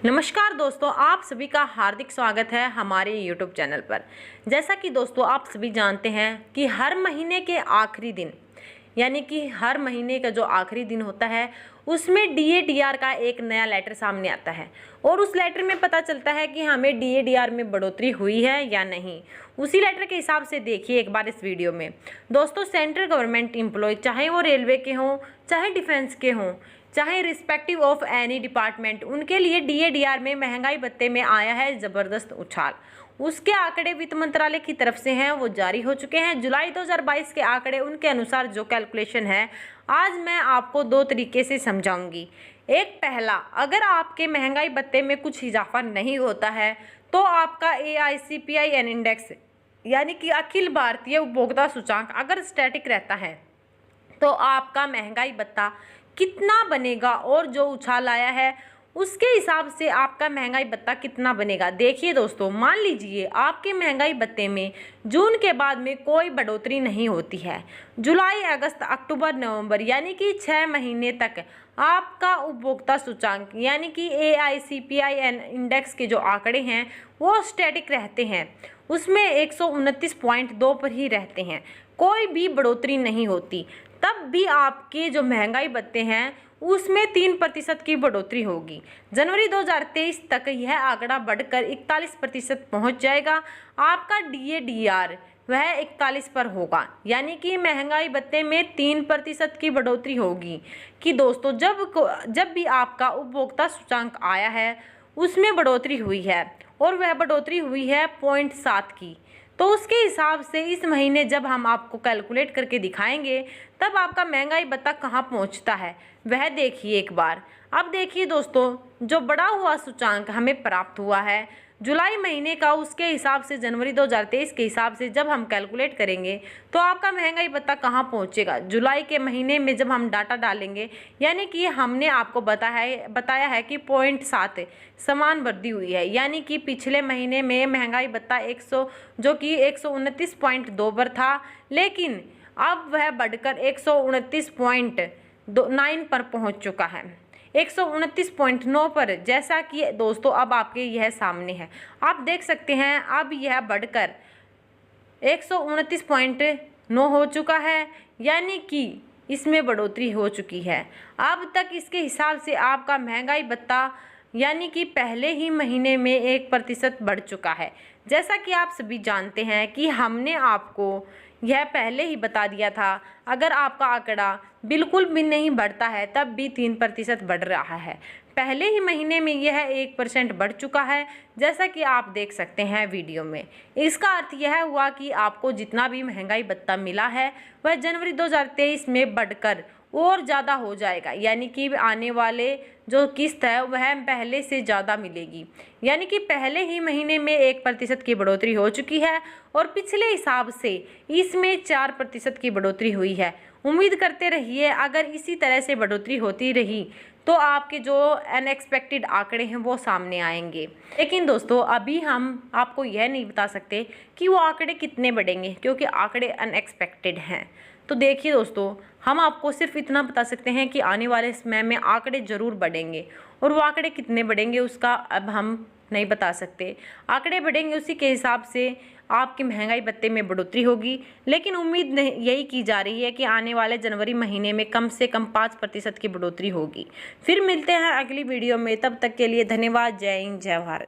नमस्कार दोस्तों, आप सभी का हार्दिक स्वागत है हमारे YouTube चैनल पर। जैसा कि दोस्तों आप सभी जानते हैं कि हर महीने के आखिरी दिन यानी कि हर महीने का जो आखिरी दिन होता है उसमें DA/DR का एक नया लेटर सामने आता है और उस लेटर में पता चलता है कि हमें DA/DR में बढ़ोतरी हुई है या नहीं। उसी लेटर के हिसाब से देखिए एक बार इस वीडियो में। दोस्तों, सेंट्रल गवर्नमेंट एम्प्लॉय चाहे वो रेलवे के हों, चाहे डिफेंस के हों, चाहे रिस्पेक्टिव ऑफ एनी डिपार्टमेंट, उनके लिए DA/DR में महंगाई भत्ते में आया है ज़बरदस्त उछाल। उसके आंकड़े वित्त मंत्रालय की तरफ से हैं, वो जारी हो चुके हैं। जुलाई 2022 के आंकड़े, उनके अनुसार जो कैलकुलेशन है आज मैं आपको दो तरीके से समझाऊंगी। एक पहला, अगर आपके महंगाई भत्ते में कुछ इजाफा नहीं होता है तो आपका AICPIN इंडेक्स यानी कि अखिल भारतीय उपभोक्ता सूचांक अगर स्टैटिक रहता है तो आपका महंगाई भत्ता कितना बनेगा और जो उछाल आया है उसके हिसाब से आपका महंगाई भत्ता कितना बनेगा। देखिए दोस्तों, मान लीजिए आपके महंगाई भत्ते में जून के बाद में कोई बढ़ोतरी नहीं होती है। जुलाई, अगस्त, अक्टूबर, नवंबर यानी कि 6 महीने तक आपका उपभोक्ता सूचांक यानी कि AICPIN इंडेक्स के जो आंकड़े हैं वो स्टैटिक रहते हैं, उसमें 129.2 पर ही रहते हैं, कोई भी बढ़ोतरी नहीं होती। तब भी आपके जो महंगाई भत्ते हैं उसमें 3% की बढ़ोतरी होगी। जनवरी 2023 तक यह आंकड़ा बढ़कर 41% पहुंच जाएगा। आपका DA/DR वह 41 पर होगा, यानी कि महंगाई भत्ते में 3% की बढ़ोतरी होगी। कि दोस्तों जब भी आपका उपभोक्ता सूचांक आया है उसमें बढ़ोतरी हुई है और वह बढ़ोतरी हुई है 0.7 की, तो उसके हिसाब से इस महीने जब हम आपको कैलकुलेट करके दिखाएंगे तब आपका महंगाई भत्ता कहाँ पहुँचता है वह देखिए एक बार। अब देखिए दोस्तों, जो बढ़ा हुआ सूचांक हमें प्राप्त हुआ है जुलाई महीने का, उसके हिसाब से जनवरी 2023 के हिसाब से जब हम कैलकुलेट करेंगे तो आपका महंगाई भत्ता कहाँ पहुँचेगा। जुलाई के महीने में जब हम डाटा डालेंगे यानी कि हमने आपको बताया है कि 0.7 समान वृद्धि हुई है, यानी कि पिछले महीने में महंगाई भत्ता 129.2 पर था, लेकिन अब वह बढ़कर 129.9 पर पहुँच चुका है, 129.9 पर। जैसा कि दोस्तों अब आपके यह सामने है, आप देख सकते हैं अब यह बढ़कर 129.9 हो चुका है, यानी कि इसमें बढ़ोतरी हो चुकी है। अब तक इसके हिसाब से आपका महंगाई भत्ता यानी कि पहले ही महीने में 1% बढ़ चुका है। जैसा कि आप सभी जानते हैं कि हमने आपको यह पहले ही बता दिया था, अगर आपका आंकड़ा बिल्कुल भी नहीं बढ़ता है तब भी 3% बढ़ रहा है। पहले ही महीने में यह 1% बढ़ चुका है, जैसा कि आप देख सकते हैं वीडियो में। इसका अर्थ यह हुआ कि आपको जितना भी महंगाई भत्ता मिला है वह जनवरी 2023 में बढ़कर और ज़्यादा हो जाएगा, यानी कि आने वाले जो किस्त है वह पहले से ज़्यादा मिलेगी। यानी कि पहले ही महीने में 1% की बढ़ोतरी हो चुकी है और पिछले हिसाब से इसमें 4% की बढ़ोतरी हुई है। उम्मीद करते रहिए, अगर इसी तरह से बढ़ोतरी होती रही तो आपके जो अनएक्सपेक्टेड आंकड़े हैं वो सामने आएंगे। लेकिन दोस्तों अभी हम आपको यह नहीं बता सकते कि वो आंकड़े कितने बढ़ेंगे, क्योंकि आंकड़े अनएक्सपेक्टेड हैं। तो देखिए दोस्तों, हम आपको सिर्फ इतना बता सकते हैं कि आने वाले समय में आंकड़े ज़रूर बढ़ेंगे, और वो आंकड़े कितने बढ़ेंगे उसका अब हम नहीं बता सकते। आंकड़े बढ़ेंगे, उसी के हिसाब से आपकी महंगाई भत्ते में बढ़ोतरी होगी। लेकिन उम्मीद यही की जा रही है कि आने वाले जनवरी महीने में कम से कम 5% की बढ़ोतरी होगी। फिर मिलते हैं अगली वीडियो में, तब तक के लिए धन्यवाद। जय हिंद, जय भारत।